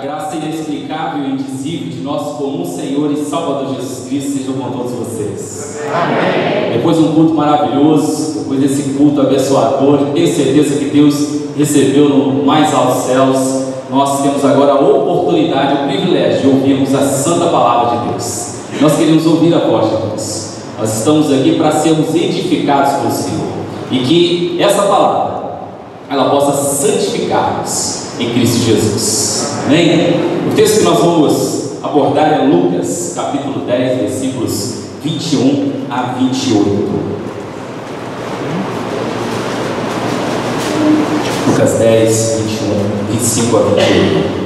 graça inexplicável e indizível de nosso comum Senhor e Salvador Jesus Cristo seja com todos vocês. Amém. Depois de um culto maravilhoso, depois desse culto abençoador, tenho certeza que Deus recebeu no mais altos céus. Nós temos agora a oportunidade, o privilégio de ouvirmos a santa palavra de Deus. Nós queremos ouvir a voz de Deus. Nós estamos aqui para sermos edificados pelo Senhor, e que essa palavra ela possa santificar-nos em Cristo Jesus. Amém? O texto que nós vamos abordar é Lucas, capítulo 10, versículos 21 a 28. Lucas 10, 25 a 28.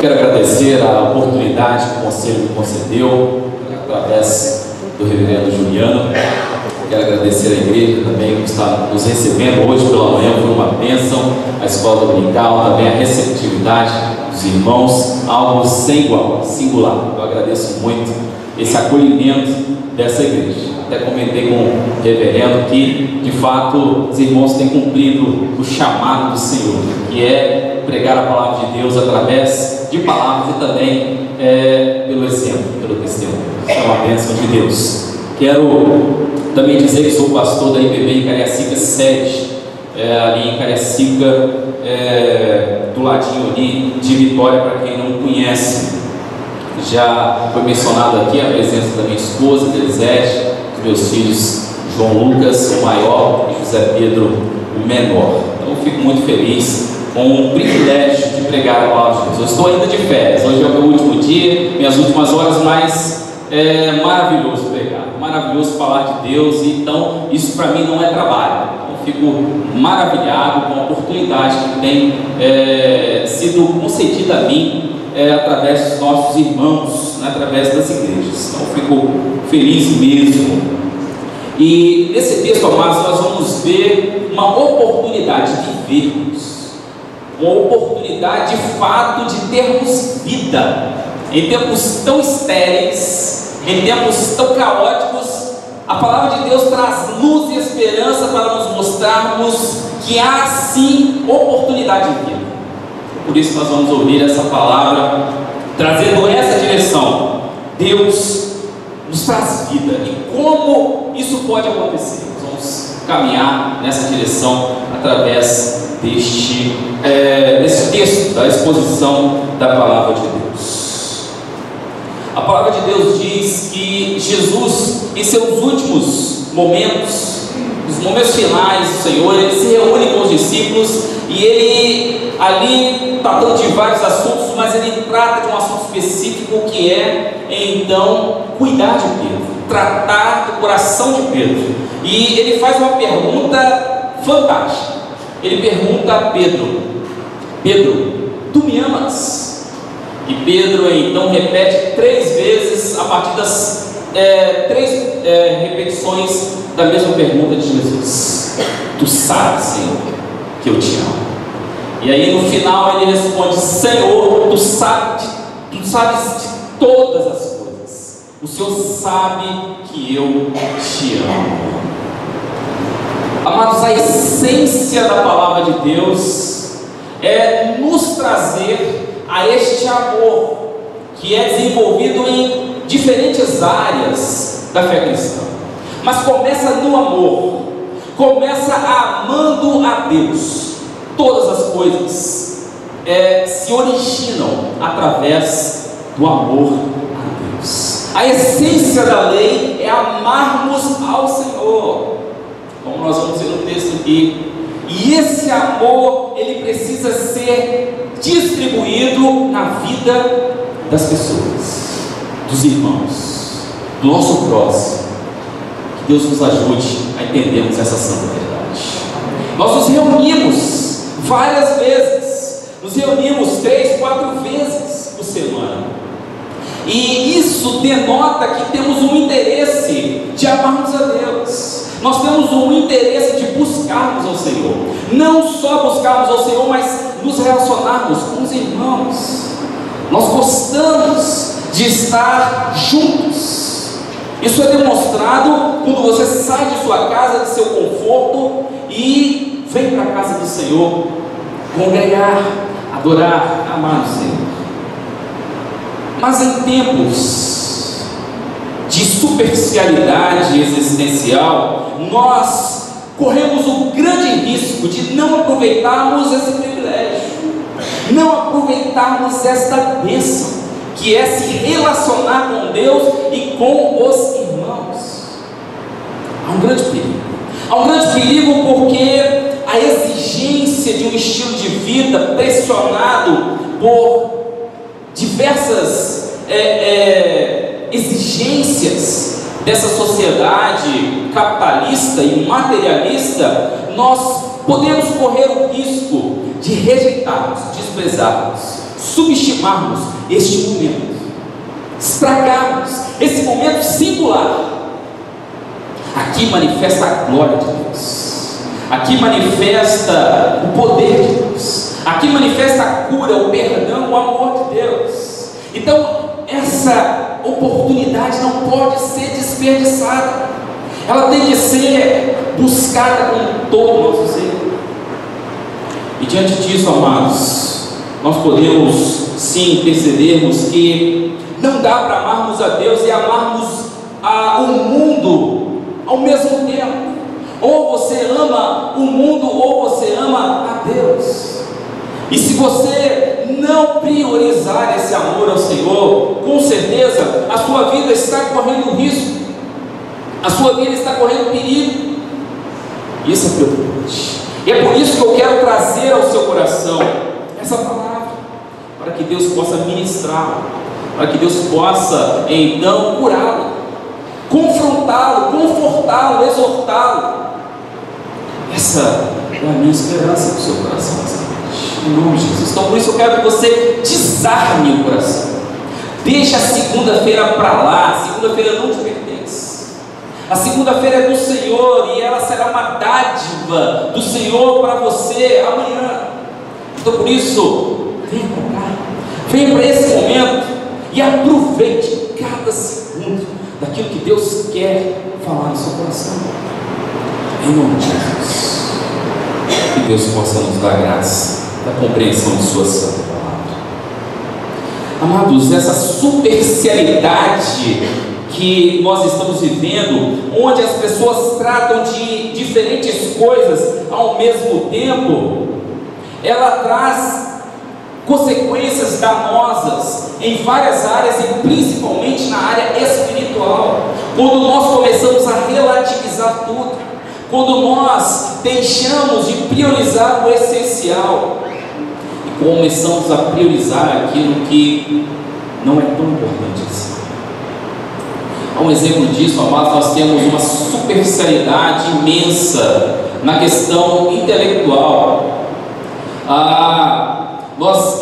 Quero agradecer a oportunidade que o Conselho me concedeu, através do reverendo Juliano. Quero agradecer a igreja também que está nos recebendo hoje pela manhã, foi uma bênção. A escola dominical, também a receptividade dos irmãos, algo sem igual, singular. Eu agradeço muito esse acolhimento dessa igreja. Até comentei com o reverendo que, de fato, os irmãos têm cumprido o chamado do Senhor, que é pregar a palavra de Deus através de palavras e também pelo exemplo, pelo testemunho. Isso é uma bênção de Deus. Quero também dizer que sou pastor da IPB em Cariacica sede, ali em Cariacica, do ladinho ali de Vitória, para quem não conhece. Já foi mencionado aqui a presença da minha esposa, Elisete, dos meus filhos João Lucas, o maior, e José Pedro, o menor. Então eu fico muito feliz com o privilégio de pregar a palavra de Deus. Eu estou ainda de férias, hoje é o meu último dia, minhas últimas horas, mas é maravilhoso pregar, maravilhoso falar de Deus. Então isso para mim não é trabalho. Eu fico maravilhado com a oportunidade que tem sido concedida a mim através dos nossos irmãos, através das igrejas. Então eu fico feliz mesmo. E nesse texto, amados, nós vamos ver uma oportunidade de vivermos, uma oportunidade de fato de termos vida em tempos tão estéreis, em tempos tão caóticos. A palavra de Deus traz luz e esperança para nos mostrarmos que há sim oportunidade de vida. Por isso nós vamos ouvir essa palavra trazendo essa direção. Deus nos traz vida, e como isso pode acontecer? Nós vamos caminhar nessa direção através desse texto, da exposição da palavra de Deus. A palavra de Deus diz que Jesus, em seus últimos momentos, nos momentos finais do Senhor, ele se reúne com os discípulos e ele ali tratando de vários assuntos, mas ele trata de um assunto específico, que é então cuidar de Pedro, tratar do coração de Pedro. E ele faz uma pergunta fantástica. Ele pergunta a Pedro: Pedro, tu me amas? E Pedro então repete 3 vezes a partir das 3 repetições da mesma pergunta de Jesus: tu sabes, Senhor, que eu te amo. E aí no final ele responde: Senhor, tu sabes de todas as coisas, o Senhor sabe que eu te amo. Amados, a essência da palavra de Deus é nos trazer a este amor que é desenvolvido em diferentes áreas da fé cristã, mas começa no amor, começa amando a Deus. Todas as coisas se originam através do amor a Deus. A essência da lei é amarmos ao Senhor, como nós vamos ver no texto aqui. E esse amor, ele precisa ser distribuído na vida das pessoas, dos irmãos, do nosso próximo. Que Deus nos ajude a entendermos essa santa verdade. Nós nos reunimos várias vezes, nos reunimos 3, 4 vezes por semana, e isso denota que temos um interesse de amarmos a Deus. Nós temos um interesse de buscarmos ao Senhor, não só buscarmos ao Senhor, mas nos relacionarmos com os irmãos. Nós gostamos de estar juntos. Isso é demonstrado quando você sai de sua casa, de seu conforto, e vem para a casa do Senhor, congregar, adorar, amar o Senhor. Mas em tempos de superficialidade existencial, nós corremos o grande risco de não aproveitarmos esse privilégio, não aproveitarmos esta bênção, que é se relacionar com Deus e com os irmãos. Há um grande perigo. Há um grande perigo porque a exigência de um estilo de vida pressionado por diversas exigências dessa sociedade capitalista e materialista, nós podemos correr o risco de rejeitarmos, desprezarmos, subestimarmos este momento, estragarmos esse momento singular. Aqui manifesta a glória de Deus, aqui manifesta o poder de Deus, aqui manifesta a cura, o perdão, o amor de Deus. Então essa oportunidade não pode ser desperdiçada, ela tem que ser buscada com todo o nosso ser. E diante disso, amados, nós podemos sim percebermos que não dá para amarmos a Deus e amarmos o mundo ao mesmo tempo. Ou você ama o mundo ou você ama a Deus. E se você não priorizar esse amor ao Senhor, com certeza a sua vida está correndo risco, a sua vida está correndo perigo. Isso é preocupante. E é por isso que eu quero trazer ao seu coração essa palavra, para que Deus possa ministrá-la, para que Deus possa então curá-lo, confrontá-lo, confortá-lo, exortá-lo. Essa é a minha esperança para o seu coração, em nome de Jesus. Então por isso eu quero que você desarme o coração. Deixa a segunda-feira para lá. A segunda-feira não te pertence. A segunda-feira é do Senhor e ela será uma dádiva do Senhor para você amanhã. Então por isso, venha para cá, venha para esse momento e aproveite cada segundo daquilo que Deus quer falar no seu coração. Em nome de Jesus. Que Deus possa nos dar graça da compreensão de sua santa palavra. Amados, essa superficialidade que nós estamos vivendo, onde as pessoas tratam de diferentes coisas ao mesmo tempo, ela traz consequências danosas em várias áreas e principalmente na área espiritual. Quando nós começamos a relativizar tudo, quando nós deixamos de priorizar o essencial e começamos a priorizar aquilo que não é tão importante assim. Há um exemplo disso, amados. Nós temos uma superficialidade imensa na questão intelectual. Nós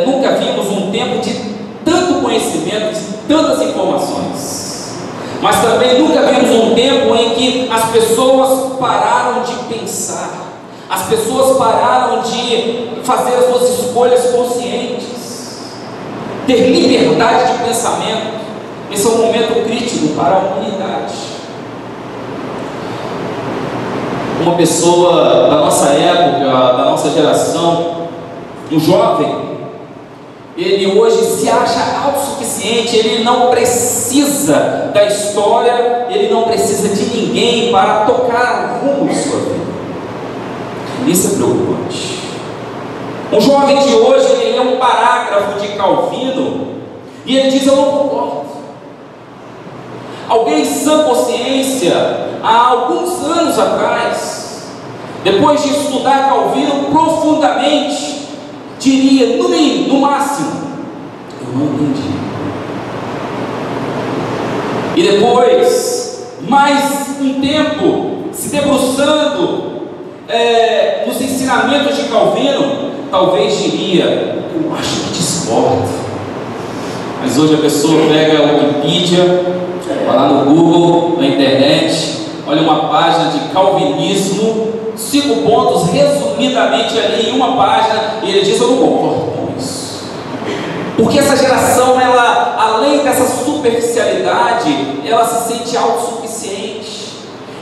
nunca vimos um tempo de tanto conhecimento, de tantas informações, mas também nunca vimos um tempo em que as pessoas pararam de pensar, as pessoas pararam de fazer as suas escolhas conscientes, ter liberdade de pensamento. Esse é um momento crítico para a humanidade. Uma pessoa da nossa época, da nossa geração, um jovem, ele hoje se acha autossuficiente, ele não precisa da história, ele não precisa de ninguém para tocar o rumo de sua vida. Isso é preocupante. Um jovem de hoje, ele lê um parágrafo de Calvino e ele diz: eu não concordo. Alguém em sã consciência, há alguns anos atrás, depois de estudar Calvino profundamente, diria, no mínimo, no máximo, eu não entendi. E depois, mais um tempo, se debruçando nos ensinamentos de Calvino, talvez diria, eu acho que discordo. Mas hoje a pessoa pega a Wikipedia, vai lá no Google, na internet, olha uma página de calvinismo, 5 pontos resumidamente ali em uma página, e ele diz: eu não concordo com isso. Porque essa geração, ela, além dessa superficialidade, ela se sente autossuficiente.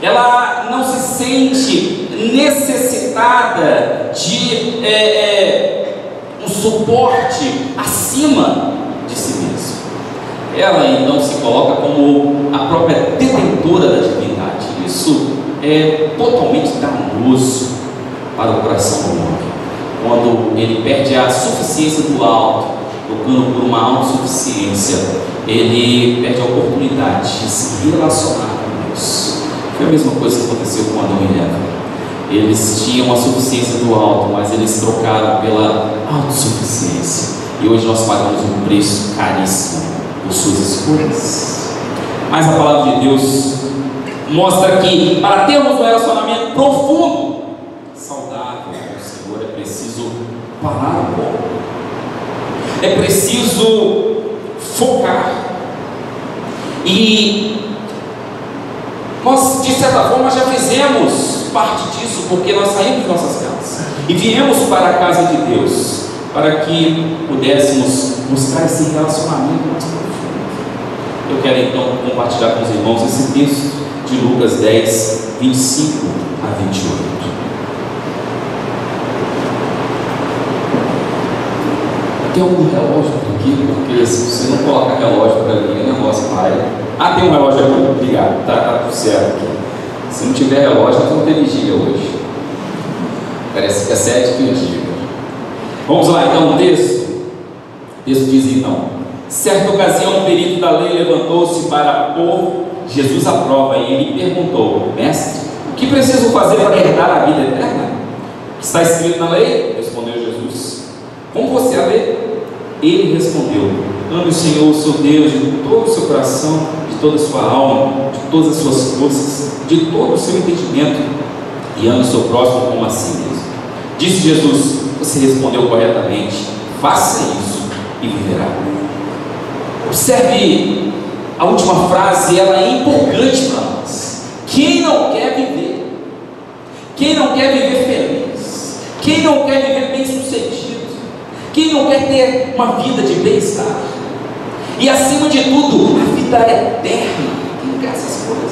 ela não se sente necessitada de um suporte acima de si mesma. Ela então se coloca como a própria detentora da divindade. Isso é totalmente danoso para o coração do homem, quando ele perde a suficiência do alto, tocando por uma autossuficiência, ele perde a oportunidade de se relacionar com Deus. Foi a mesma coisa que aconteceu com Adão e Eva. Eles tinham a suficiência do alto, mas eles trocaram pela autossuficiência. E hoje nós pagamos um preço caríssimo por suas escolhas. Mas a palavra de Deus mostra que para termos um relacionamento profundo, saudável com o Senhor, é preciso parar um pouco. É preciso focar. E nós, de certa forma, já fizemos parte disso, porque nós saímos de nossas casas e viemos para a casa de Deus, para que pudéssemos buscar esse relacionamento mais profundo. Eu quero então compartilhar com os irmãos esse texto de Lucas 10, 25 a 28. Tem algum relógio aqui? Porque se você não coloca relógio para mim, o negócio vai. Ah, tem um relógio aqui, obrigado, tá tudo certo aqui. Se não tiver relógio, nós vamos ter vigília hoje. Parece que é 7 que eu digo. Vamos lá então, o texto. O texto diz então: certa ocasião, um perito da lei levantou-se para pôr Jesus à prova e ele perguntou: mestre, o que preciso fazer para herdar a vida eterna? Está escrito na lei? Respondeu Jesus. Como você a lê? Ele respondeu: ame o Senhor, seu Deus, de todo o seu coração, de toda a sua alma, de todas as suas forças, de todo o seu entendimento, e ame o seu próximo como a si mesmo. Disse Jesus: você respondeu corretamente, faça isso e viverá. Observe a última frase, ela é empolgante para nós. Quem não quer viver? Quem não quer viver feliz? Quem não quer viver bem sucedido? Quem não quer ter uma vida de bem-estar? E acima de tudo, a vida eterna. Quem não quer essas coisas?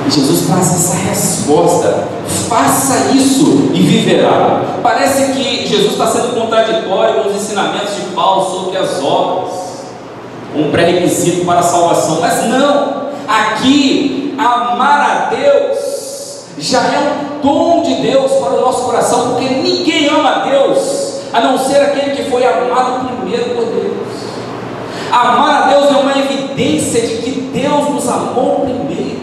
E Jesus traz essa resposta: faça isso e viverá. Parece que Jesus está sendo contraditório com os ensinamentos de Paulo sobre as obras, um pré-requisito para a salvação. Mas não, aqui amar a Deus já é um dom de Deus para o nosso coração, porque ninguém ama a Deus a não ser aquele que foi amado primeiro por Deus. Amar a Deus é uma evidência de que Deus nos amou primeiro.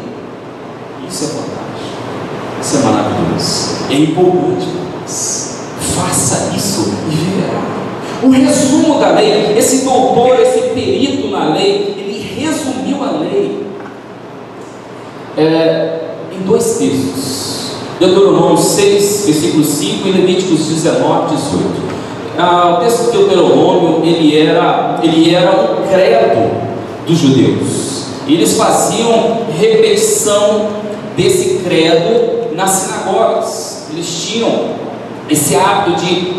Isso é fantástico, isso é maravilhoso, é empolgante para nós. Faça isso e viverá. O resumo da lei, esse doutor, esse perito na lei, ele resumiu a lei em dois textos: Deuteronômio 6, versículo 5 e Levíticos 19, 18. O texto de Deuteronômio, ele era um credo dos judeus. Eles faziam repetição desse credo nas sinagogas. Eles tinham esse hábito de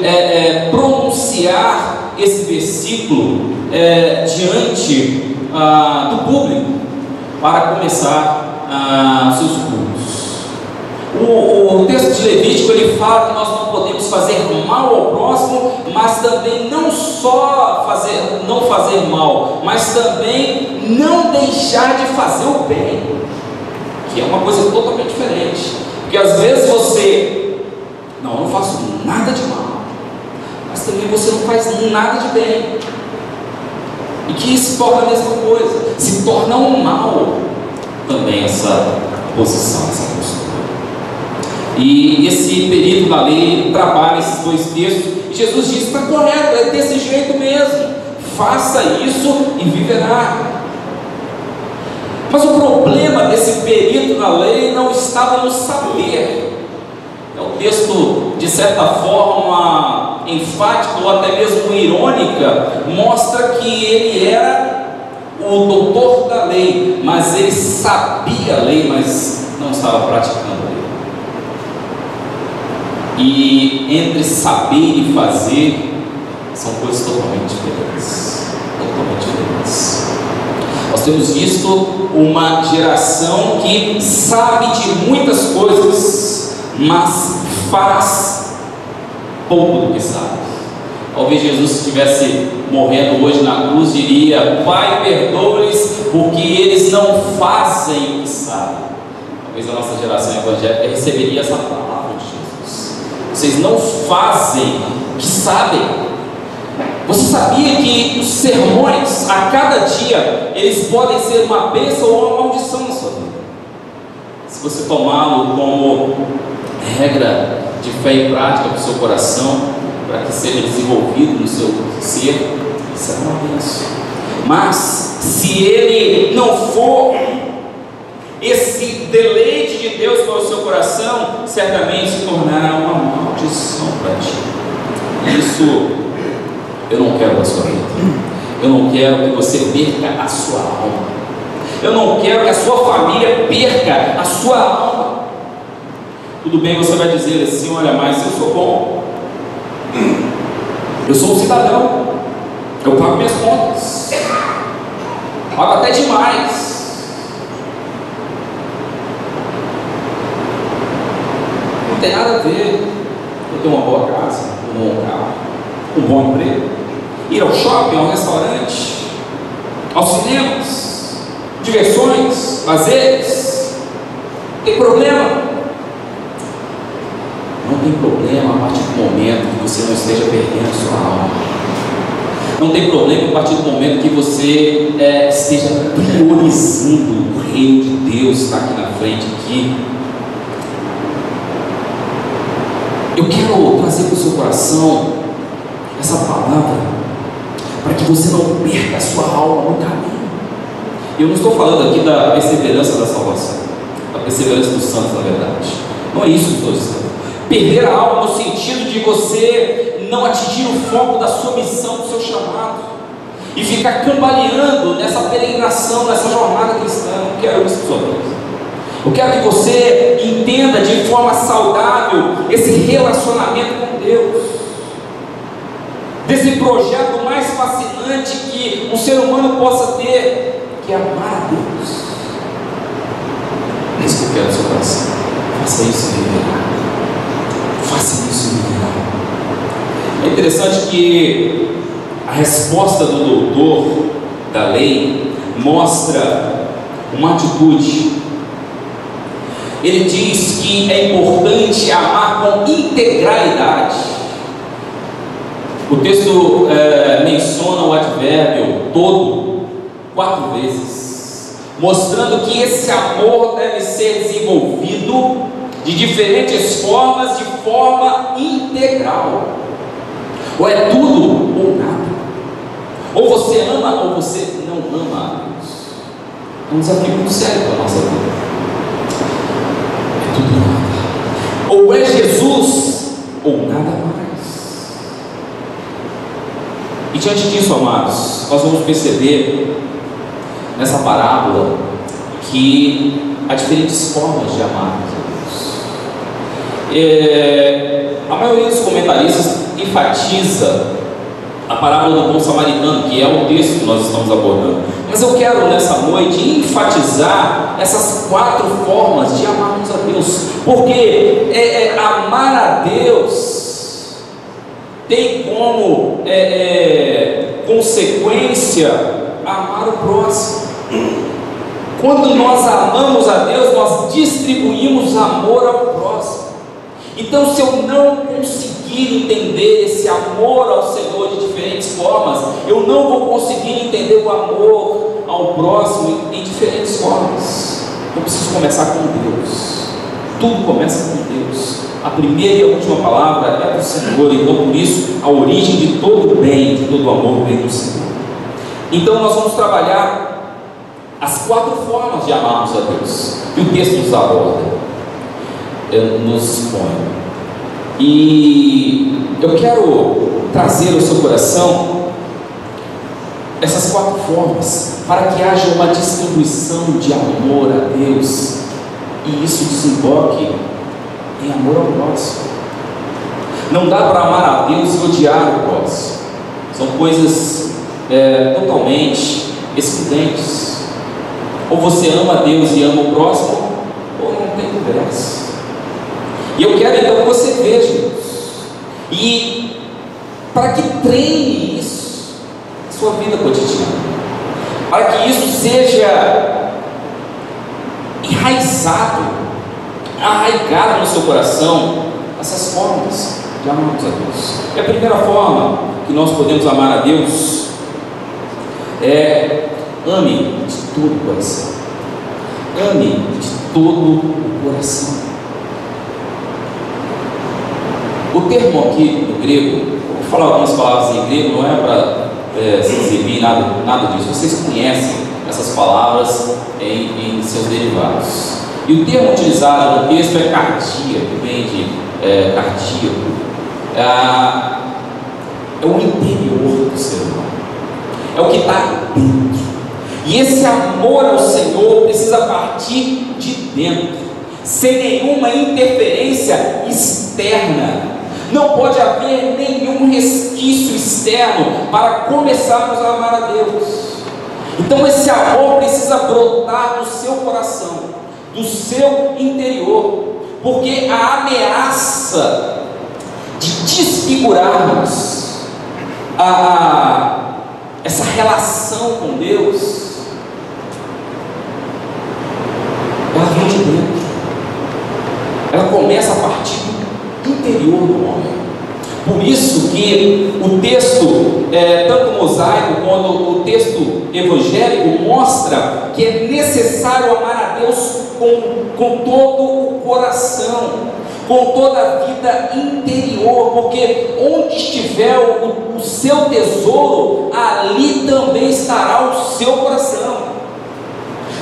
pronunciar esse versículo diante do público para começar seus cultos. O texto de Levítico, ele fala que nós não podemos fazer mal ao próximo, mas também não só não fazer mal, mas também não deixar de fazer o bem, que é uma coisa totalmente diferente. Porque às vezes você, não faço nada de mal, mas também você não faz nada de bem, e que se torna a mesma coisa, se torna um mal também essa posição, essa postura. E esse perito da lei trabalha esses dois textos, e Jesus diz: está correto, é desse jeito mesmo, faça isso e viverá. Mas o problema desse perito da lei não estava no saber. O texto, de certa forma enfática ou até mesmo irônica, mostra que ele era o doutor da lei, mas ele sabia a lei, mas não estava praticando a lei. E entre saber e fazer são coisas totalmente diferentes. Totalmente diferentes. Nós Nós temos visto uma geração que sabe de muitas coisas, mas faz pouco do que sabe. Talvez Jesus, se estivesse morrendo hoje na cruz, diria: Pai, perdoa-lhes, porque eles não fazem o que sabem. Talvez a nossa geração evangélica receberia essa palavra de Jesus: vocês não fazem o que sabem. Você sabia que os sermões, a cada dia, eles podem ser uma bênção ou uma maldição na sua vida? Se você tomá-lo como regra de fé e prática para o seu coração, para que seja desenvolvido no seu ser, isso é uma bênção. Mas, se ele não for esse deleite de Deus para o seu coração, certamente se tornará uma maldição para ti. Isso eu não quero da sua vida. Eu não quero que você perca a sua alma. Eu não quero que a sua família perca a sua alma. Tudo bem, você vai dizer assim: olha, mas eu sou bom, eu sou um cidadão, eu pago minhas contas, pago até demais. Não tem nada a ver. Eu tenho uma boa casa, um bom carro, um bom emprego, ir ao shopping, ao restaurante, aos cinemas, diversões, lazeres. Tem problema? Não tem problema a partir do momento que você não esteja perdendo a sua alma. Não tem problema a partir do momento que você esteja priorizando o reino de Deus está aqui na frente aqui. Eu quero trazer para o seu coração essa palavra para que você não perca a sua alma no caminho. Eu não estou falando aqui da perseverança da salvação, da perseverança dos santos, na verdade. Não é isso que estou dizendo. Perder a alma no sentido de você não atingir o foco da sua missão, do seu chamado, e ficar cambaleando nessa peregrinação, nessa jornada cristã. Eu não quero isso para sua vida. Eu quero que você entenda de forma saudável esse relacionamento com Deus, desse projeto mais fascinante que um ser humano possa ter, que é amar a Deus. É isso que eu quero no seu coração. Faça isso viver. Faça isso viver. É interessante que a resposta do doutor da lei mostra uma atitude. Ele diz que é importante amar com integralidade. O texto menciona o advérbio todo 4 vezes, mostrando que esse amor deve ser desenvolvido de diferentes formas, de forma integral. Ou é tudo ou nada. Ou você ama ou você não ama a Deus. É um desafio muito sério para a nossa vida. Tudo nada. Ou é Jesus ou nada mais. E diante disso, amados, nós vamos perceber nessa parábola que há diferentes formas de amar a Deus. A maioria dos comentaristas enfatiza a parábola do bom samaritano, que é o texto que nós estamos abordando. Mas eu quero nessa noite enfatizar essas 4 formas de amarmos a Deus, porque amar a Deus tem como consequência amar o próximo. Quando nós amamos a Deus, nós distribuímos amor ao próximo. Então, se eu não conseguir entender esse amor ao Senhor de diferentes formas, eu não vou conseguir entender o amor ao próximo em diferentes formas. Eu preciso começar com Deus. Tudo começa com Deus. A primeira e a última palavra é do Senhor. Então, por isso, a origem de todo bem, de todo amor vem do Senhor. Então, nós vamos trabalhar as 4 formas de amarmos a Deus que o texto nos aborda, nos expõe. E eu quero trazer ao seu coração essas 4 formas para que haja uma distribuição de amor a Deus e isso desemboque em amor ao próximo. Não dá para amar a Deus e odiar o próximo. São coisas totalmente excludentes. Ou você ama a Deus e ama o próximo, ou não tem conversa. E eu quero então que você veja isso, e para que treine isso na sua vida cotidiana, para que isso seja arraigado no seu coração, essas formas de amarmos a Deus. E a primeira forma que nós podemos amar a Deus é: ame de todo o coração. Ame de todo o coração. O termo aqui no grego, vou falar algumas palavras em grego, não é para se exibir nada disso. Vocês conhecem essas palavras em seus derivados. E o termo utilizado no texto é cardia, que vem de cardíaco. É o interior do ser humano, é o que está dentro. E esse amor ao Senhor precisa partir de dentro, sem nenhuma interferência externa. Não pode haver nenhum resquício externo para começarmos a amar a Deus. Então esse amor precisa brotar do seu coração, do seu interior, porque a ameaça de desfigurarmos essa relação com Deus, ela vem de dentro. Ela começa a partir do interior do homem. Por isso que o texto, tanto mosaico quanto o texto evangélico, mostra que é necessário amar a Deus com todo o coração, com toda a vida interior, porque onde estiver o seu tesouro, ali também estará o seu coração.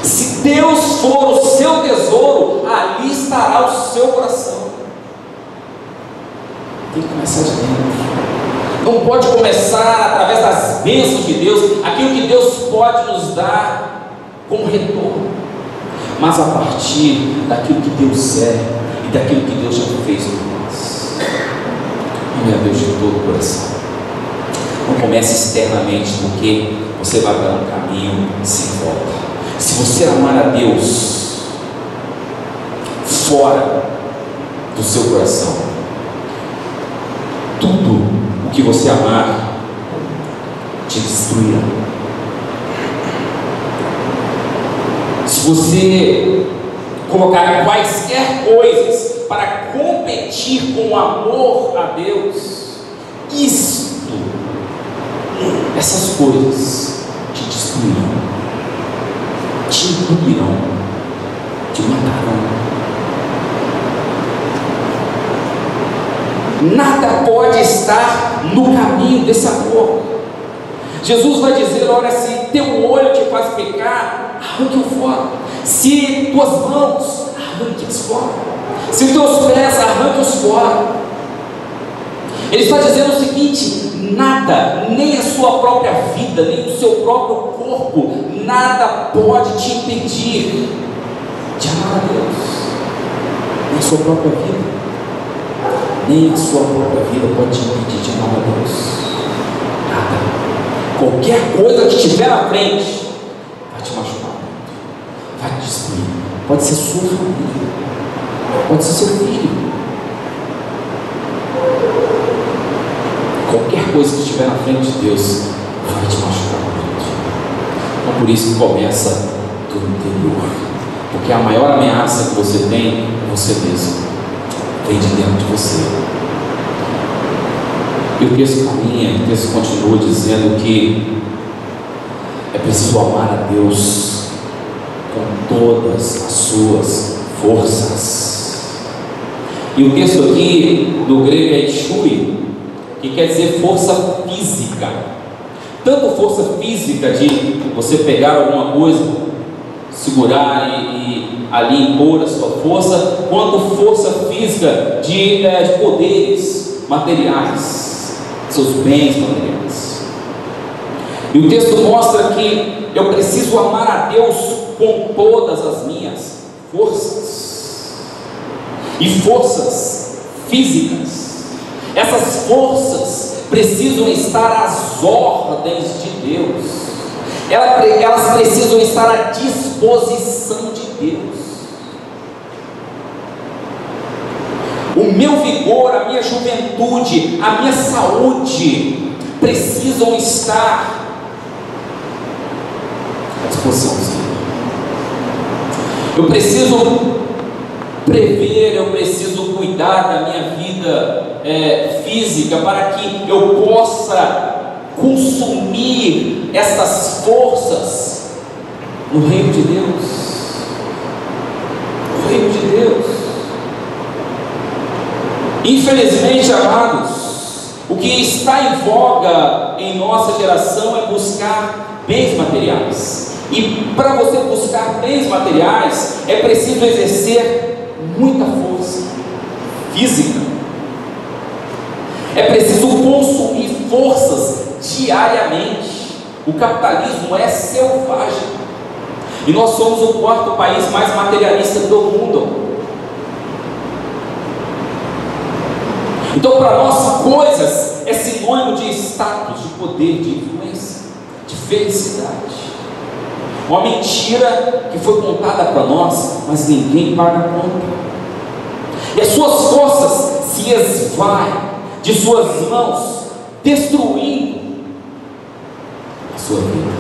Se Deus for o seu tesouro, ali estará o seu coração. Tem que começar de dentro. Não pode começar através das bênçãos de Deus, aquilo que Deus pode nos dar como retorno, mas a partir daquilo que Deus é e daquilo que Deus já fez por nós. Ame a Deus de todo o coração. Não comece externamente, porque você vai para um caminho sem volta. Se você amar a Deus fora do seu coração, tudo o que você amar te destruirá. Se você colocar quaisquer coisas para competir com o amor a Deus, essas coisas te destruirão, te engolirão, te matarão. Nada pode estar no caminho desse amor. Jesus vai dizer: olha, se teu olho te faz pecar, arranque-o fora. Se tuas mãos, arranque-os fora. Se teus pés, arranque-os fora. Ele está dizendo o seguinte: nada, nem a sua própria vida, nem o seu próprio corpo, nada pode te impedir de amar a Deus. Nem a sua própria vida, nem a sua própria vida pode te impedir de amar a Deus. Nada. Qualquer coisa que estiver na frente vai te machucar, vai te destruir. Pode ser sua família, pode ser seu filho. Qualquer coisa que estiver na frente de Deus vai te machucar muito. Então por isso que começa do interior, porque a maior ameaça que você tem é você mesmo, vem de dentro de você. E o texto caminha, o texto continua dizendo que é preciso amar a Deus com todas as suas forças. E o texto aqui do grego é Shui, que quer dizer força física. Tanto força física de você pegar alguma coisa, segurar e ali impor a sua força, quanto força física de poderes materiais, seus bens materiais. E o texto mostra que eu preciso amar a Deus com todas as minhas forças, e forças físicas. Essas forças precisam estar às ordens de Deus. elas precisam estar à disposição de Deus. O meu vigor, a minha juventude, a minha saúde precisam estar à disposição do Senhor. Eu preciso prever, eu preciso cuidar da minha vida física para que eu possa consumir essas forças no reino de Deus. No reino de Deus. Infelizmente, amados, o que está em voga em nossa geração é buscar bens materiais. E para você buscar bens materiais, é preciso exercer muita força física. É preciso consumir forças diariamente. O capitalismo é selvagem. E nós somos o quarto país mais materialista do mundo. Então, para nós, coisas é sinônimo de status, de poder, de influência, de felicidade. Uma mentira que foi contada para nós, mas ninguém paga a conta. E as suas forças se esvaem de suas mãos, destruindo a sua vida.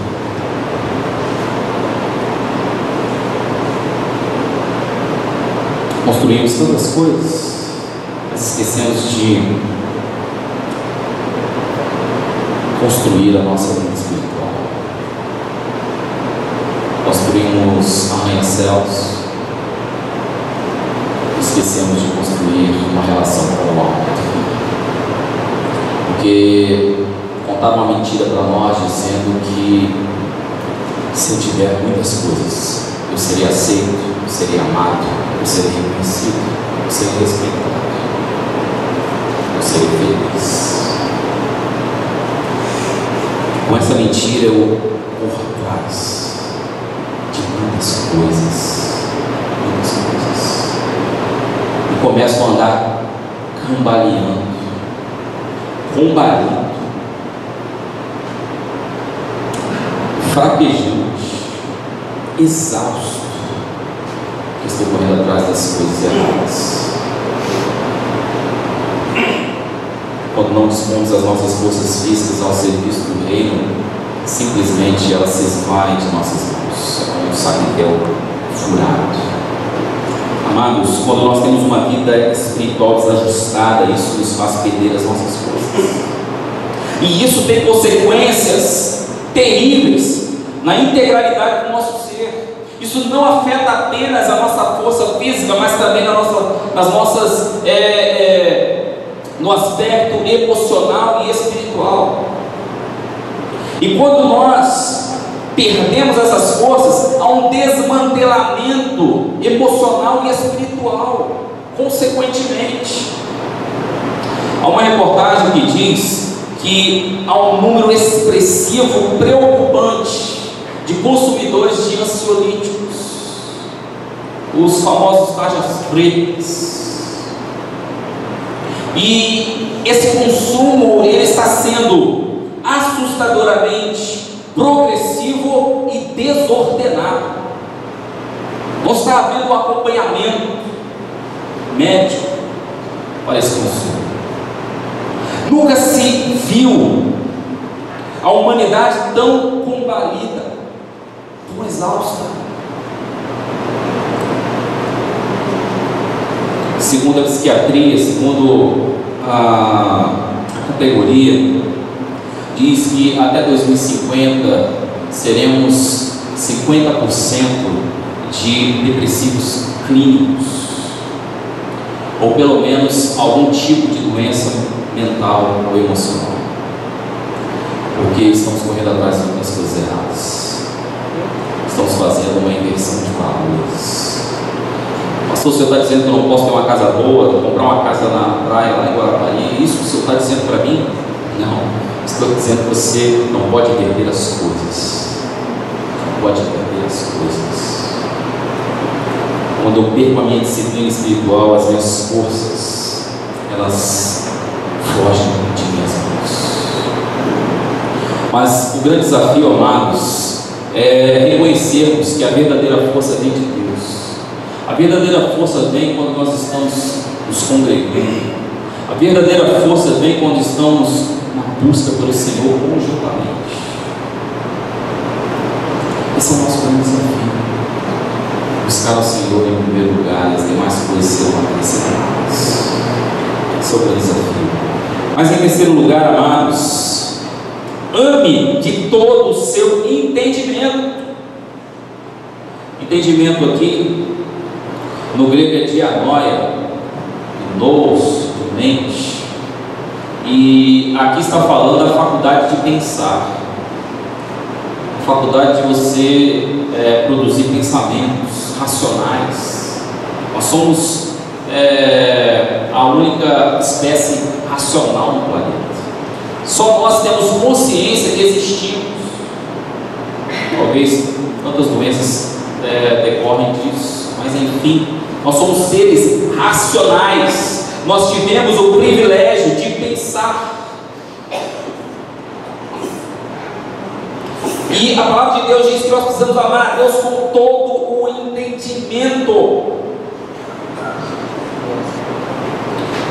Construímos tantas coisas, mas esquecemos de construir a nossa vida espiritual. Construímos arranha-céus, esquecemos de construir uma relação com o alto. Porque contaram uma mentira para nós dizendo que se eu tiver muitas coisas, eu seria aceito, eu seria amado, eu seria reconhecido, eu seria respeitado, eu seria feliz. Com essa mentira eu corro atrás de muitas coisas, e começo a andar cambaleando, combalido, fraquejante, exausto, que estou correndo atrás das coisas erradas. Quando não dispomos das nossas forças físicas ao serviço do reino, simplesmente elas se esvaem de nossas mãos. É como um saquetel furado. Amados, quando nós temos uma vida espiritual desajustada, isso nos faz perder as nossas forças. E isso tem consequências terríveis na integralidade do nosso ser. Isso não afeta apenas a nossa força física, mas também no aspecto emocional e espiritual. E quando nós perdemos essas forças, há um desmantelamento emocional e espiritual, consequentemente. Há uma reportagem que diz que há um número expressivo, preocupante, de consumidores de ansiolíticos, os famosos tarjas pretas. E esse consumo ele está sendo assustadoramente progressivo e desordenado. Não está havendo um acompanhamento médico para esse consumo. Nunca se viu a humanidade tão combalida, tão exausta. Segundo a psiquiatria, segundo a categoria, diz que até 2050 seremos 50% de depressivos clínicos, ou pelo menos algum tipo de doença mental ou emocional, porque estamos correndo atrás de muitas coisas erradas, estamos fazendo uma inversão de valores. Pastor, o senhor está dizendo que eu não posso ter uma casa boa, comprar uma casa na praia lá em Guarapari, isso que o senhor está dizendo para mim? Não, estou dizendo que você não pode perder as coisas, não pode perder as coisas. Quando eu perco a minha disciplina espiritual, as minhas forças, elas fogem de minhas mãos. Mas o grande desafio, amados, reconhecermos que a verdadeira força vem de Deus. A verdadeira força vem quando nós estamos nos congregando. A verdadeira força vem quando estamos na busca pelo Senhor conjuntamente. Esse é o nosso grande desafio. Buscar o Senhor em primeiro lugar, e as demais coisas serão acrescentadas. Esse é o grande desafio. Mas em terceiro lugar, amados, ame de todo o seu entendimento. Entendimento aqui, no grego é dianoia, nous, de mente. E aqui está falando da faculdade de pensar. A faculdade de você produzir pensamentos racionais. Nós somos a única espécie racional no planeta. Só nós temos consciência que existimos. Talvez tantas doenças decorrem disso, mas enfim, nós somos seres racionais. Nós tivemos o privilégio de pensar. E a palavra de Deus diz que nós precisamos amar a Deus com todo o entendimento.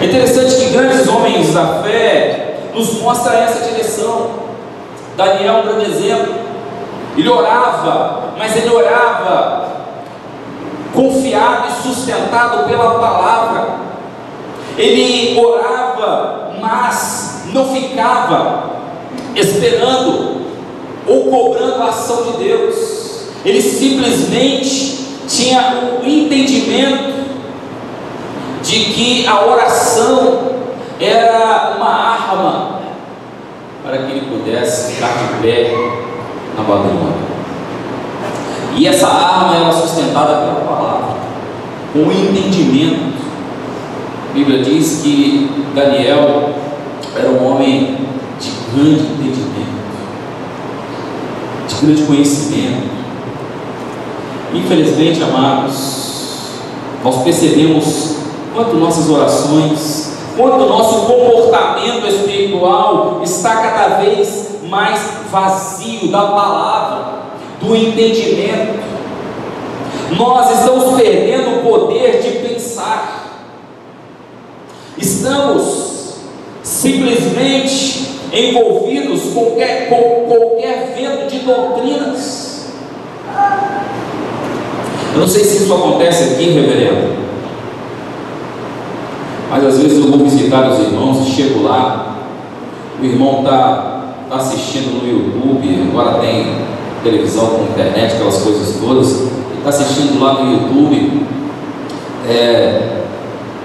É interessante que grandes homens da fé nos mostram essa direção. Daniel é um grande exemplo. Ele orava, mas ele orava confiado e sustentado pela palavra. Ele orava, mas não ficava esperando ou cobrando a ação de Deus. Ele simplesmente tinha o entendimento de que a oração era uma arma para que ele pudesse ficar de pé na Babilônia. E essa arma era sustentada pela palavra, com o entendimento. A Bíblia diz que Daniel era um homem de grande entendimento, de grande conhecimento. Infelizmente, amados, nós percebemos quanto nossas orações, quanto nosso comportamento espiritual está cada vez mais vazio da palavra, do entendimento. Nós estamos perdendo o poder de pensar. Estamos simplesmente envolvidos com qualquer vento de doutrinas. Eu não sei se isso acontece aqui, reverendo, mas às vezes eu vou visitar os irmãos e chego lá, o irmão está assistindo no YouTube, agora tem televisão com internet, aquelas coisas todas, ele está assistindo lá no YouTube,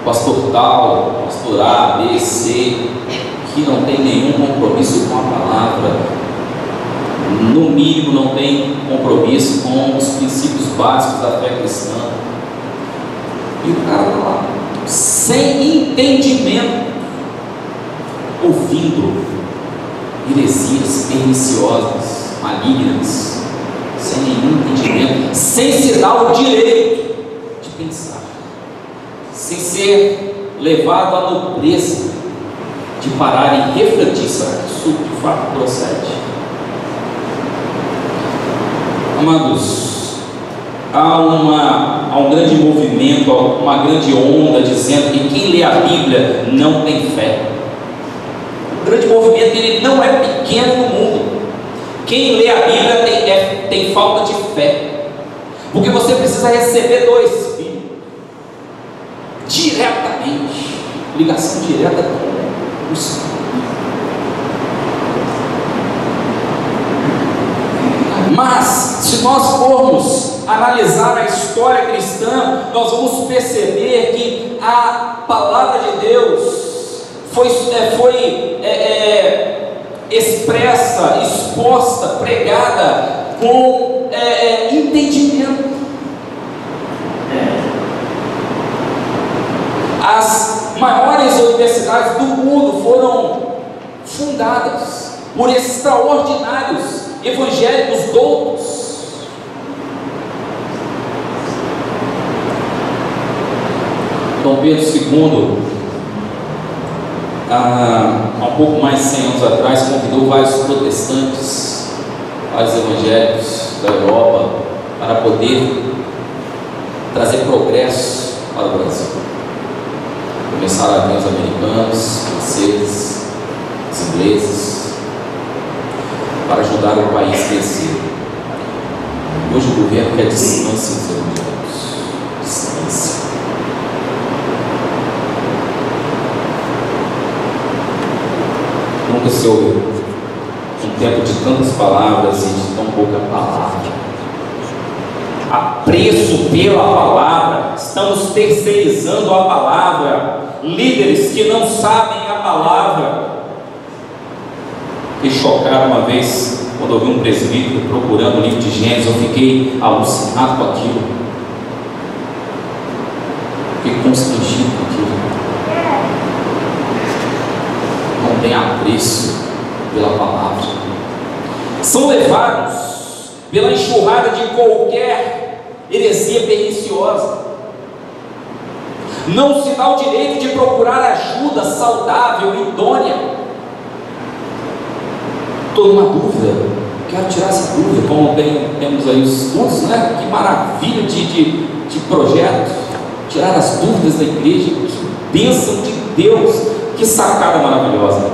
pastor tal, pastor A, B, C, que não tem nenhum compromisso com a palavra, no mínimo não tem compromisso com os princípios básicos da fé cristã, e o cara está lá, sem entendimento, ouvindo heresias perniciosas, malignas, sem nenhum entendimento, sem se dar o direito de pensar, sem ser levado à nobreza de parar e refletir: será que isso de fato procede? Amados, há um grande movimento, uma grande onda dizendo que quem lê a Bíblia não tem fé. O grande movimento, ele não é pequeno no mundo. Quem lê a Bíblia tem falta de fé, porque você precisa receber do Espírito diretamente, ligação direta com o Senhor. Mas se nós formos analisar a história cristã, nós vamos perceber que a palavra de Deus foi expressa, exposta, pregada com entendimento. As maiores universidades do mundo foram fundadas por extraordinários evangélicos doutos. Dom Pedro II, há um pouco mais de 100 anos atrás, convidou vários protestantes, vários evangélicos da Europa para poder trazer progresso para o Brasil. Começaram a vir os americanos, franceses, os ingleses, para ajudar o país a crescer. Hoje o governo quer distância dos evangélicos. Distância. Nunca se ouviu um tempo de tantas palavras e de tão pouca palavra. Apreço pela palavra, estamos terceirizando a palavra. Líderes que não sabem a palavra. Fiquei chocado uma vez quando eu vi um presbítero procurando o livro de Gênesis. Eu fiquei alucinado com aquilo, fiquei constrangido com aquilo. Não tem apreço pela palavra, são levados pela enxurrada de qualquer heresia perniciosa. Não se dá o direito de procurar ajuda saudável, idônea. Estou numa dúvida, quero tirar essa dúvida. Como temos aí os estudos, né? Que maravilha de projeto, tirar as dúvidas da igreja. Que bênção de Deus, que sacada maravilhosa.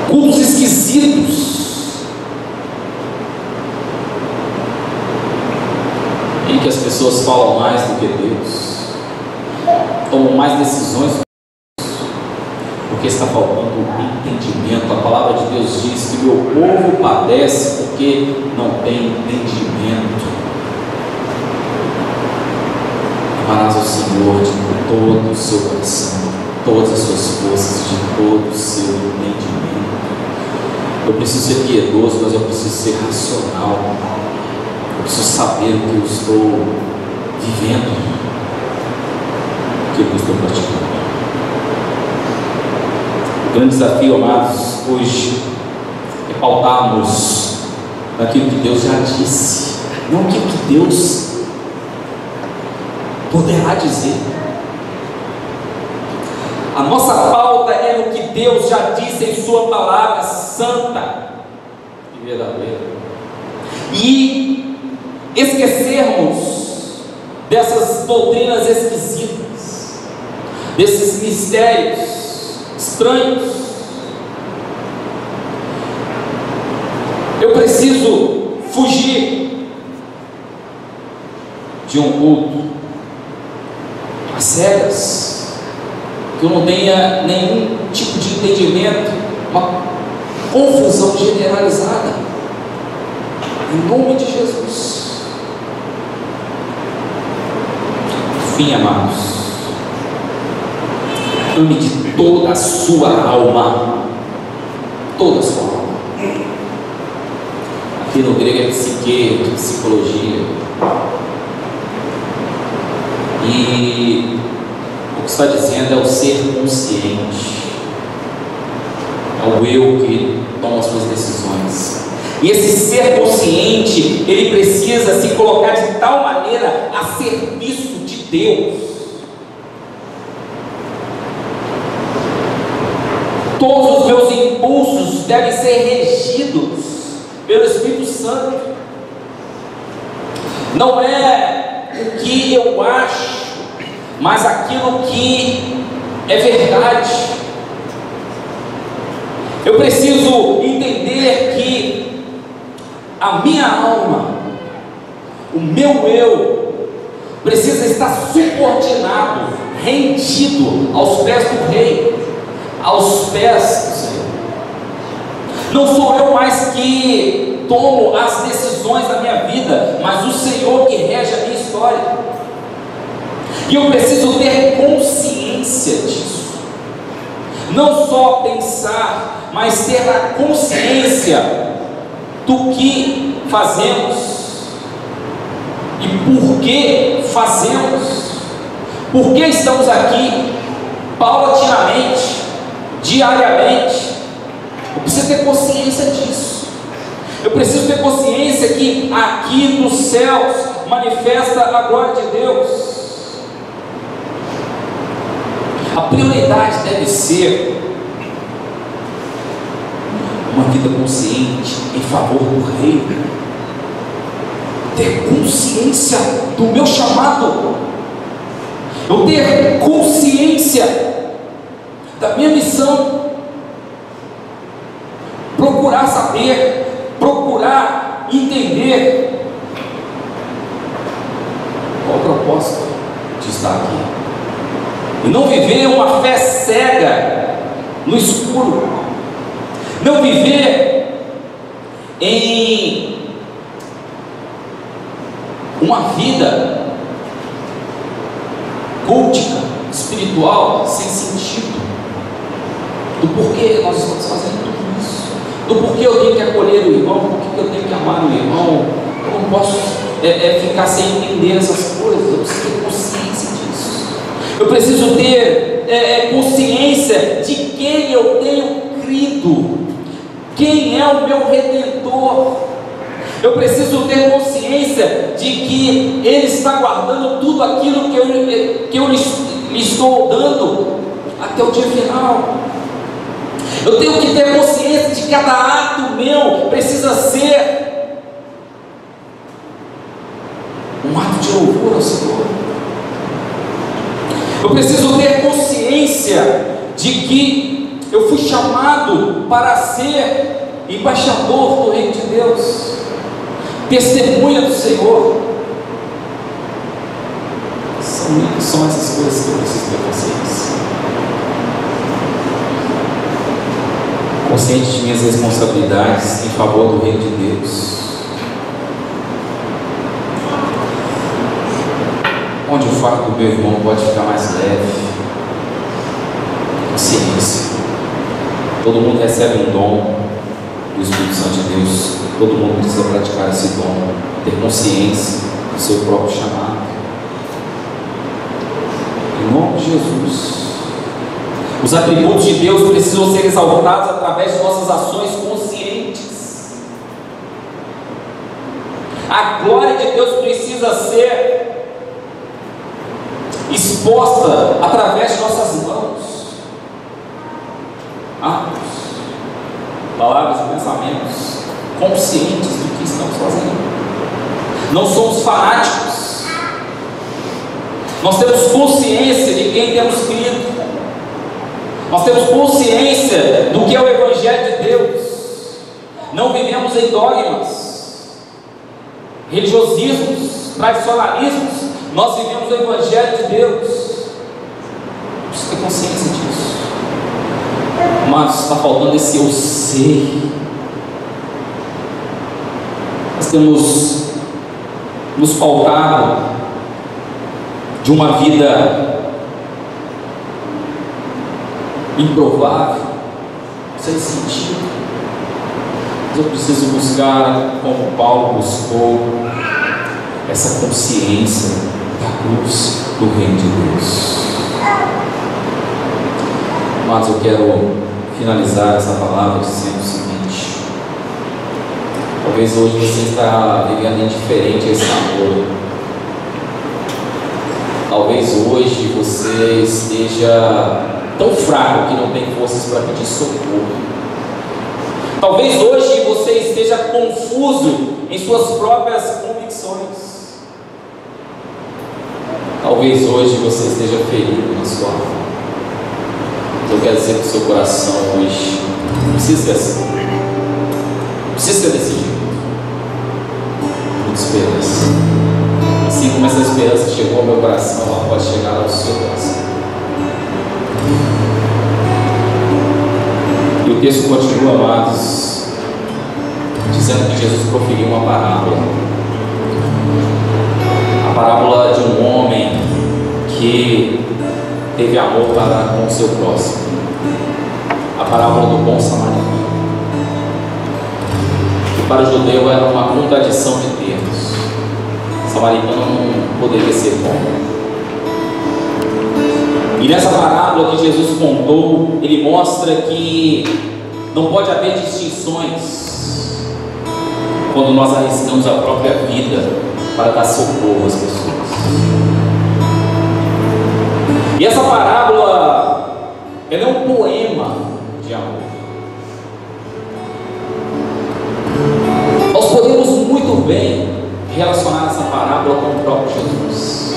Cultos esquisitos, em que as pessoas falam mais do que Deus, tomam mais decisões, porque está faltando entendimento. A palavra de Deus diz que meu povo padece porque não tem entendimento. Amarás ao Senhor de todo o seu coração, todas as suas forças, de todo o seu entendimento. Eu preciso ser piedoso, mas eu preciso ser racional. Eu preciso saber o que eu estou vivendo, o que eu estou praticando. O grande desafio, amados, hoje é pautarmos naquilo que Deus já disse, não aquilo que Deus poderá dizer. A nossa pauta é no que Deus já disse em sua palavra santa e verdadeira, e esquecermos dessas doutrinas esquisitas, desses mistérios estranhos. Eu preciso fugir de um culto às cegas, que eu não tenha nenhum tipo de entendimento, uma confusão generalizada, em nome de Jesus. Enfim, amados, ame de toda a sua alma, toda a sua alma. Aqui no grego é psique, de psicologia, e o que está dizendo é o ser consciente, é o eu que toma as suas decisões. E esse ser consciente, ele precisa se colocar de tal maneira a serviço de Deus. Todos os meus impulsos devem ser regidos pelo Espírito Santo. Não é o que eu acho, mas aquilo que é verdade. Eu preciso entender que a minha alma, o meu eu, precisa estar subordinado, rendido aos pés do Rei, aos pés do Senhor. Não sou eu mais que tomo as decisões da minha vida, mas o Senhor que rege a minha história. E eu preciso ter consciência disso. Não só pensar, mas ter a consciência do que fazemos e por que fazemos. Por que estamos aqui paulatinamente, diariamente. Eu preciso ter consciência disso. Eu preciso ter consciência que aqui nos céus manifesta a glória de Deus. A prioridade deve ser uma vida consciente em favor do reino, ter consciência do meu chamado, eu ter consciência da minha missão, procurar saber, procurar entender qual o propósito de estar aqui, e não viver uma fé cega no escuro, não viver em uma vida cultica, espiritual, sem sentido, do porquê nós estamos fazendo tudo isso, do porquê eu tenho que acolher o irmão, porquê eu tenho que amar o irmão. Eu não posso ficar sem entender essas coisas. Eu preciso ter consciência disso, eu preciso ter consciência de quem eu tenho crido, quem é o meu Redentor. Eu preciso ter consciência de que Ele está guardando tudo aquilo que eu lhe estou dando até o dia final. Eu tenho que ter consciência de que cada ato meu precisa ser um ato de louvor ao Senhor. Eu preciso ter consciência de que eu fui chamado para ser embaixador do reino de Deus, testemunha do Senhor. São essas coisas que eu preciso ter consciência. Consciente de minhas responsabilidades em favor do reino de Deus. Onde o fardo do meu irmão pode ficar mais leve. Consciência. Todo mundo recebe um dom do Espírito Santo de Deus. Todo mundo precisa praticar esse dom, ter consciência do seu próprio chamado. Em nome de Jesus. Os atributos de Deus precisam ser exaltados através de nossas ações conscientes. A glória de Deus precisa ser exposta através de nossas mãos, atos, palavras e pensamentos conscientes do que estamos fazendo. Não somos fanáticos. Nós temos consciência de quem temos crido. Nós temos consciência do que é o Evangelho de Deus. Não vivemos em dogmas, religiosismos, tradicionalismos. Nós vivemos o Evangelho de Deus. Preciso ter consciência disso. Mas está faltando esse eu sei. Nós temos nos pautado de uma vida improvável, sem sentido. Mas eu preciso buscar, como Paulo buscou, essa consciência da cruz do reino de Deus. Mas eu quero finalizar essa palavra dizendo o seguinte: talvez hoje você está vivendo indiferente a esse amor. Talvez hoje você esteja tão fraco que não tem forças para pedir socorro. Talvez hoje você esteja confuso em suas próprias convicções. Talvez hoje você esteja ferido na sua alma. Eu quero dizer para o seu coração hoje: não precisa ser assim, não precisa ser desse jeito. Muita esperança. Assim como essa esperança chegou ao meu coração, ela pode chegar ao seu coração. E o texto continua, amados, dizendo que Jesus proferiu uma parábola. A parábola de um homem que teve amor para com o seu próximo. A parábola do bom samaritano. Que para o judeu era uma contradição de termos. Samaritano não poderia ser bom. E nessa parábola que Jesus contou, ele mostra que não pode haver distinções quando nós arriscamos a própria vida para dar socorro às pessoas. E essa parábola, ela é um poema de amor. bem relacionar essa parábola com o próprio Jesus.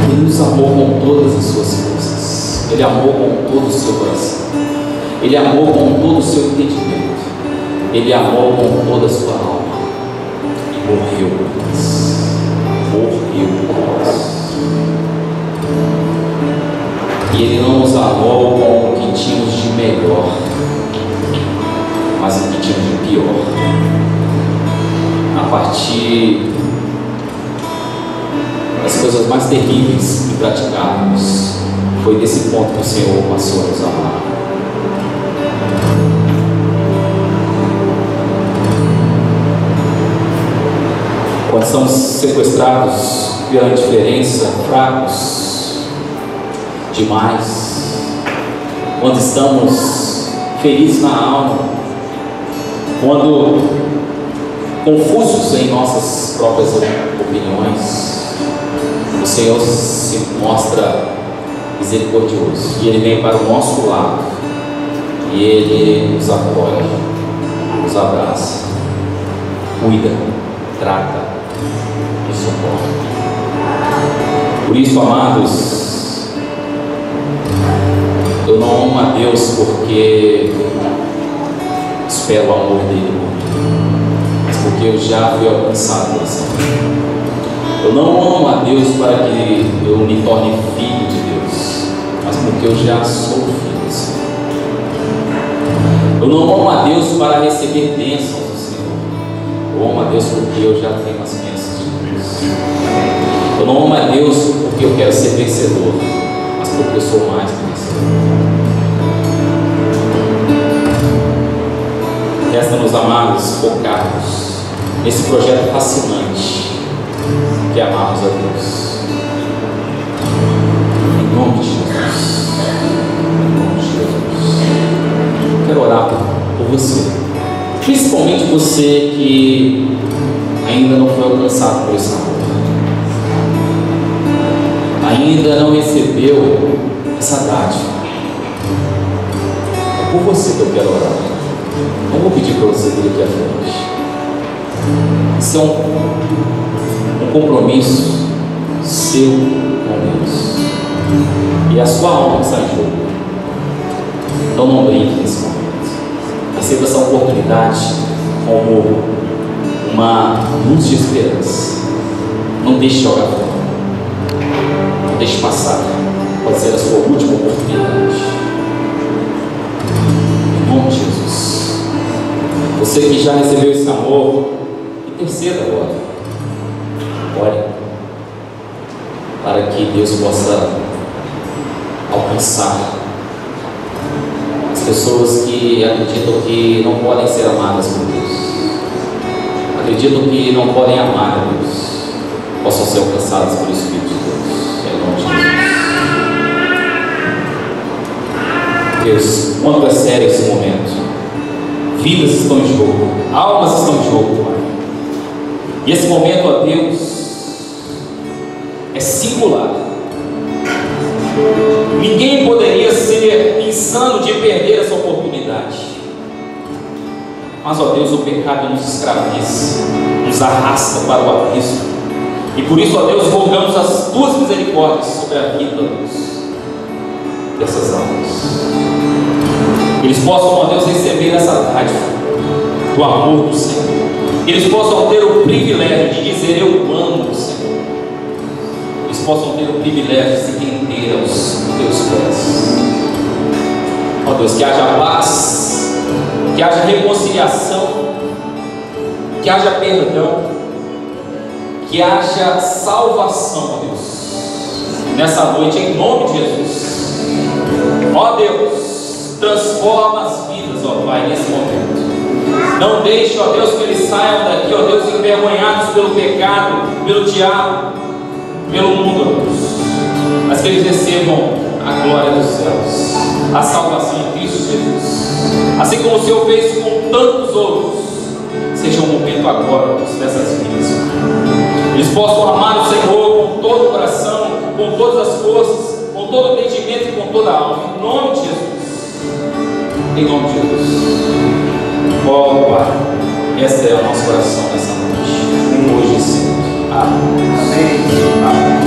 Ele nos amou com todas as suas forças. Ele amou com todo o seu coração. Ele amou com todo o seu entendimento. Ele amou com toda a sua alma. E morreu por nós. Morreu por nós. E Ele não nos amou com o que tínhamos de melhor, mas o que tínhamos de pior. A partir das coisas mais terríveis que praticávamos, foi desse ponto que o Senhor passou a nos amar. Quando estamos sequestrados pela indiferença, fracos demais, quando estamos feridos na alma, quando confusos em nossas próprias opiniões, o Senhor se mostra misericordioso e Ele vem para o nosso lado e Ele nos apoia, nos abraça, cuida, trata e suporta. Por isso, amados, eu não amo a Deus porque espero o amor dele por mim, mas porque eu já fui alcançado por esse amor. Eu não amo a Deus para que eu me torne filho de Deus, mas porque eu já sou filho do Senhor. Eu não amo a Deus para receber bênçãos do Senhor. Eu amo a Deus porque eu já tenho as bênçãos de Deus. Eu não amo a Deus porque eu quero ser vencedor, mas porque eu sou mais que vencedor. Resta-nos, amados, focarmos nesse projeto fascinante que é amarmos a Deus. Em nome de Jesus. Em nome de Jesus. Quero orar por você, principalmente você que ainda não foi alcançado por esse amor, ainda não recebeu essa dádiva. É por você que eu quero orar. Não vou pedir para você vir aqui à frente. Isso é um compromisso seu com Deus, e a sua alma está em jogo. Então não brinque nesse momento. Receba essa oportunidade como uma luz de esperança. Não deixe jogar fora, não deixe passar. Pode ser a sua última oportunidade. Em nome de Jesus. Você que já recebeu esse amor, interceda agora. Ore para que Deus possa alcançar as pessoas que acreditam que não podem ser amadas por Deus, acreditam que não podem amar a Deus, possam ser alcançadas pelo Espírito de Deus. Em nome de Jesus. Deus, quanto é sério esse momento. Vidas estão em jogo, almas estão em jogo, Pai. E esse momento, ó Deus, é singular. Ninguém poderia ser insano de perder essa oportunidade. Mas, ó Deus, o pecado nos escraviza, nos arrasta para o abismo. E por isso, ó Deus, rogamos as tuas misericórdias sobre a vida, ó Deus, dessas almas. Eles possam, ó Deus, receber essa dádiva do amor do Senhor. Eles possam ter o privilégio de dizer: eu amo o Senhor. Eles possam ter o privilégio de se render aos teus pés. Ó Deus, que haja paz, que haja reconciliação, que haja perdão, que haja salvação, ó Deus, nessa noite, em nome de Jesus. Ó Deus, transforma as vidas, ó Pai, nesse momento. Não deixe, ó Deus, que eles saiam daqui, ó Deus, envergonhados pelo pecado, pelo diabo, pelo mundo, ó Deus, mas que eles recebam a glória dos céus, a salvação em Cristo Jesus. Assim como o Senhor fez com tantos outros, seja um momento agora, Deus, dessas vidas. Eles possam amar o Senhor com todo o coração, com todas as forças, com todo o entendimento e com toda a alma, em nome de Jesus. Em nome de Jesus. Ó Pai, Essa é o nosso coração nessa noite, hoje e sempre. Amém. Amém.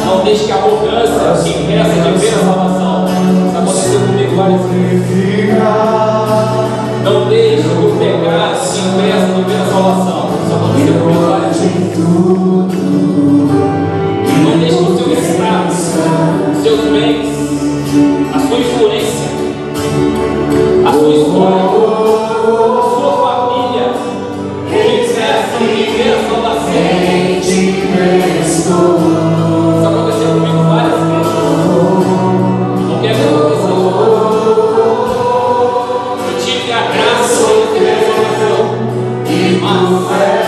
Não deixe que a arrogância te impeça de ver a salvação. Isso aconteceu comigo várias vezes. Não deixe que o pecado te impeça de ver a salvação. Isso aconteceu comigo várias vezes. Não deixe que o seu estado, seus bens, a sua influência, a sua história, a sua família te impeçam de ver a salvação. Isso aconteceu comigo várias vezes. Não quer que aconteça. Eu tive a graça de receber a salvação, mas muito tarde.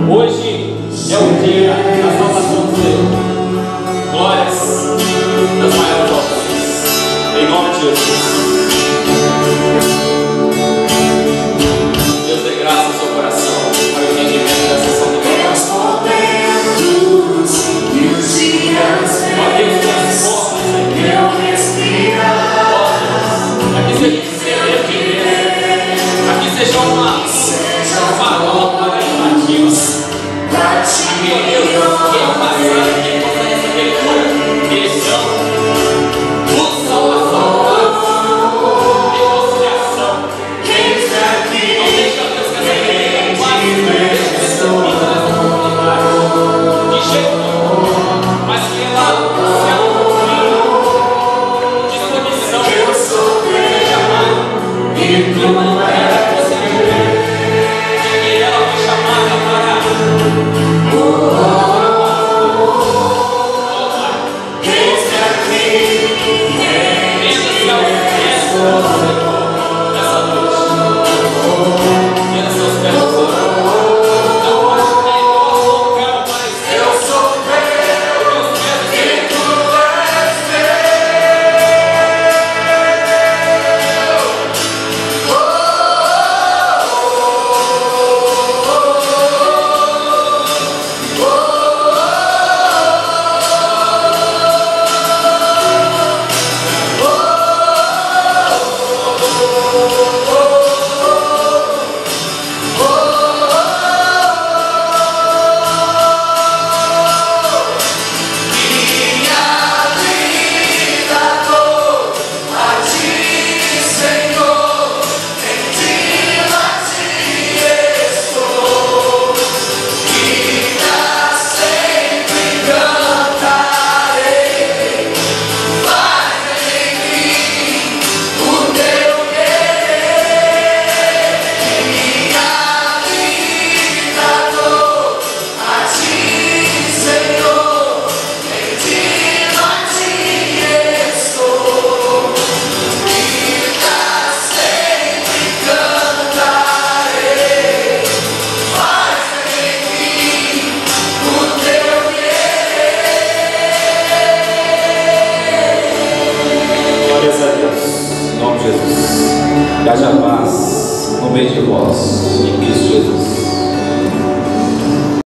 Hoje é o dia da salvação do Senhor. Glórias das maiores alturas. Em nome de Jesus. Deus dê graça ao seu coração. Aqui seja uma farol para invadir. Meu Deus, quem passar aqui possa receber cura, direção, luz, salvação, paz, reconciliação. Não deixe a Deus que essa igreja quase nessa comunidade. De jeito nenhum, mas que ela se alongue, disposição, seja amada e clima. Que haja paz no meio de vós, em Cristo Jesus.